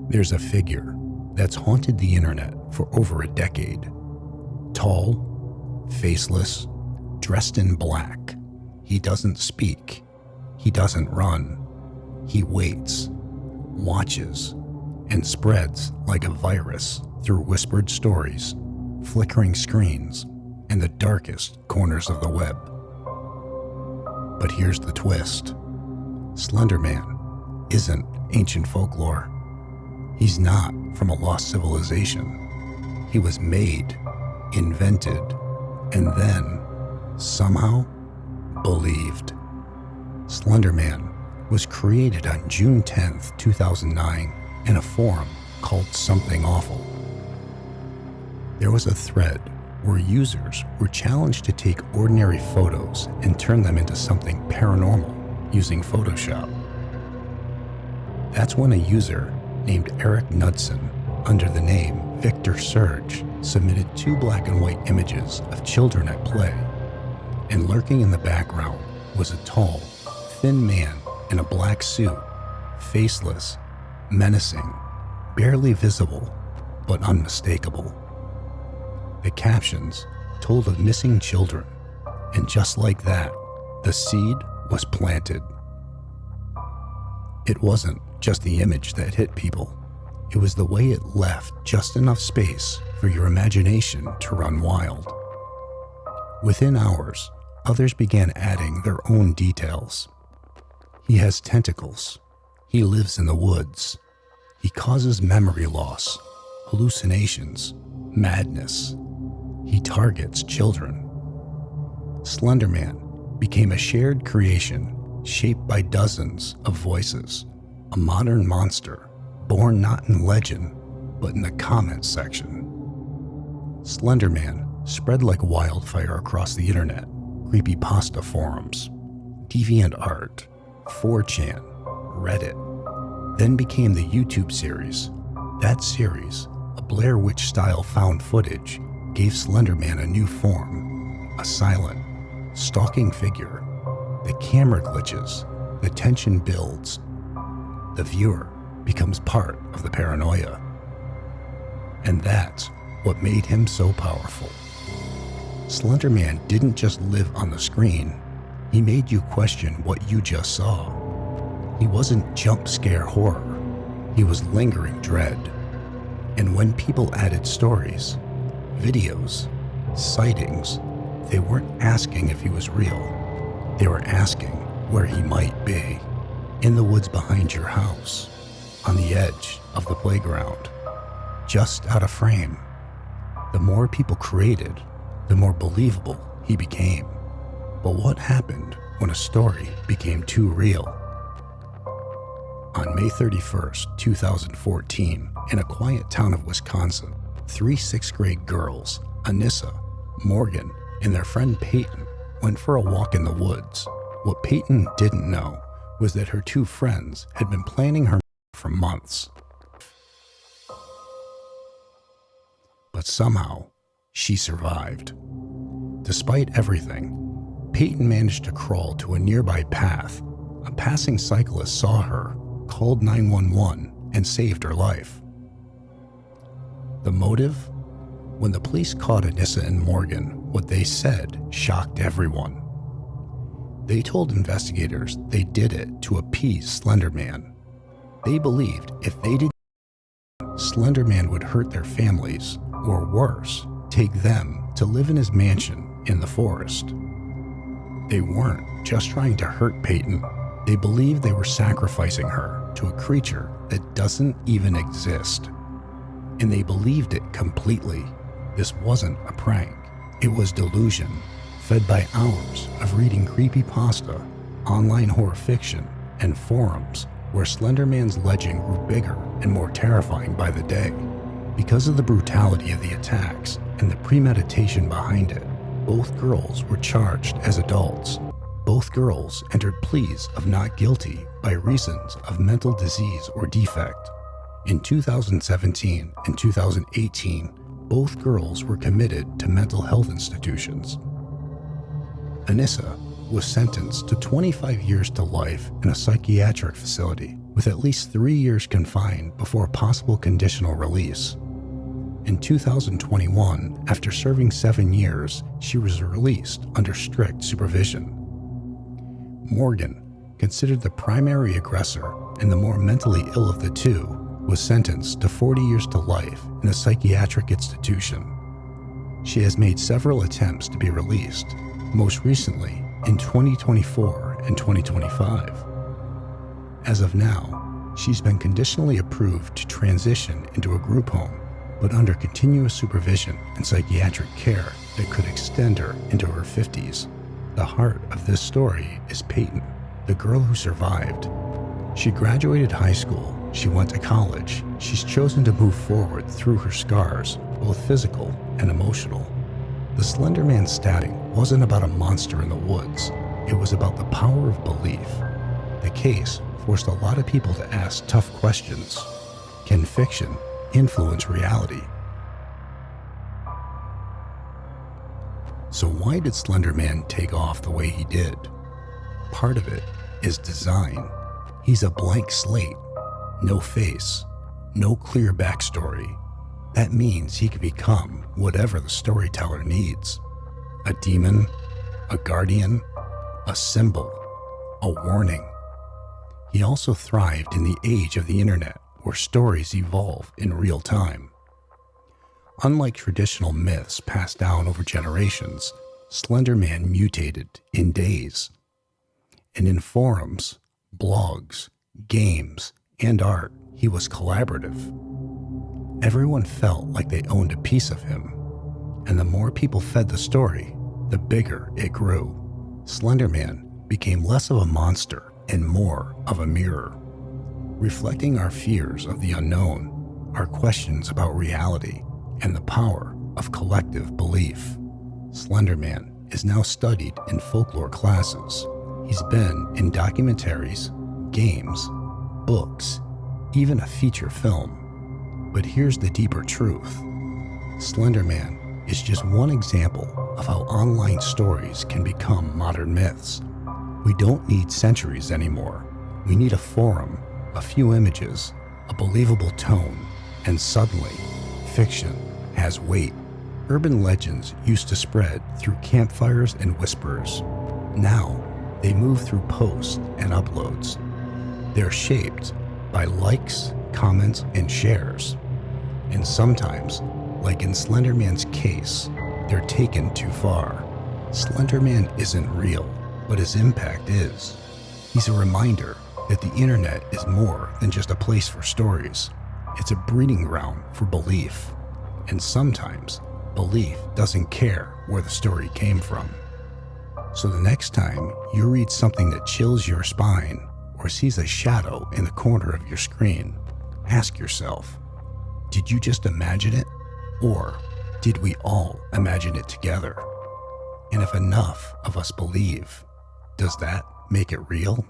There's a figure that's haunted the internet for over a decade. Tall, faceless, dressed in black. He doesn't speak. He doesn't run. He waits, watches, and spreads like a virus through whispered stories, flickering screens, and the darkest corners of the web. But here's the twist. Slender Man isn't ancient folklore. He's not from a lost civilization. He was made, invented, and then, somehow, believed. Slender Man was created on June 10th, 2009 in a forum called Something Awful. There was a thread where users were challenged to take ordinary photos and turn them into something paranormal using Photoshop. That's when a user named Eric Knudsen, under the name Victor Surge, submitted 2 black and white images of children at play, and lurking in the background was a tall, thin man in a black suit, faceless, menacing, barely visible, but unmistakable. The captions told of missing children, and just like that, the seed was planted. It wasn't just the image that hit people. It was the way it left just enough space for your imagination to run wild. Within hours, others began adding their own details. He has tentacles. He lives in the woods. He causes memory loss, hallucinations, madness. He targets children. Slender Man became a shared creation shaped by dozens of voices, a modern monster born not in legend, but in the comments section. Slender Man spread like wildfire across the internet, creepypasta forums, DeviantArt, 4chan, Reddit, then became the YouTube series. That series, a Blair Witch-style found footage, gave Slender Man a new form, a silent, stalking figure. The camera glitches, the tension builds. The viewer becomes part of the paranoia. And that's what made him so powerful. Slender Man didn't just live on the screen. He made you question what you just saw. He wasn't jump scare horror. He was lingering dread. And when people added stories, videos, sightings, they weren't asking if he was real. They were asking where he might be. In the woods behind your house, on the edge of the playground, just out of frame. The more people created, the more believable he became. But what happened when a story became too real? On May 31st, 2014, in a quiet town of Wisconsin, 3 6th grade girls, Anissa, Morgan, and their friend Peyton, went for a walk in the woods. What Peyton didn't know was that her 2 friends had been planning her for months. But somehow, she survived. Despite everything, Peyton managed to crawl to a nearby path. A passing cyclist saw her, called 911, and saved her life. The motive? When the police caught Anissa and Morgan, what they said shocked everyone. They told investigators they did it to appease Slender Man. They believed if they did, Slender Man would hurt their families, or worse, take them to live in his mansion in the forest. They weren't just trying to hurt Peyton. They believed they were sacrificing her to a creature that doesn't even exist. And they believed it completely. This wasn't a prank. It was delusion, fed by hours of reading creepypasta, online horror fiction, and forums where Slender Man's legend grew bigger and more terrifying by the day. Because of the brutality of the attacks and the premeditation behind it, both girls were charged as adults. Both girls entered pleas of not guilty by reasons of mental disease or defect. In 2017 and 2018, both girls were committed to mental health institutions. Anissa was sentenced to 25 years to life in a psychiatric facility, with at least 3 years confined before possible conditional release. In 2021, after serving 7 years, she was released under strict supervision. Morgan, considered the primary aggressor and the more mentally ill of the two, was sentenced to 40 years to life in a psychiatric institution. She has made several attempts to be released, most recently in 2024 and 2025. As of now, she's been conditionally approved to transition into a group home, but under continuous supervision and psychiatric care that could extend her into her 50s. The heart of this story is Peyton, the girl who survived. She graduated high school, she went to college, she's chosen to move forward through her scars, both physical and emotional. The Slender Man stabbing wasn't about a monster in the woods, it was about the power of belief. The case forced a lot of people to ask tough questions. Can fiction influence reality? So why did Slender Man take off the way he did? Part of it is design. He's a blank slate, no face, no clear backstory. That means he can become whatever the storyteller needs. A demon, a guardian, a symbol, a warning. He also thrived in the age of the internet, where stories evolve in real time. Unlike traditional myths passed down over generations, Slender Man mutated in days. And in forums, blogs, games, and art, he was collaborative. Everyone felt like they owned a piece of him, and the more people fed the story, the bigger it grew. Slender Man became less of a monster and more of a mirror, reflecting our fears of the unknown, our questions about reality, and the power of collective belief. Slender Man is now studied in folklore classes. He's been in documentaries, games, books, even a feature film. But here's the deeper truth. Slender Man is just one example of how online stories can become modern myths. We don't need centuries anymore. We need a forum, a few images, a believable tone, and suddenly, fiction has weight. Urban legends used to spread through campfires and whispers. Now, they move through posts and uploads. They're shaped by likes, comments, and shares. And sometimes, like in Slender Man's case, they're taken too far. Slender Man isn't real, but his impact is. He's a reminder that the internet is more than just a place for stories. It's a breeding ground for belief. And sometimes, belief doesn't care where the story came from. So the next time you read something that chills your spine or sees a shadow in the corner of your screen, ask yourself, did you just imagine it? Or did we all imagine it together? And if enough of us believe, does that make it real?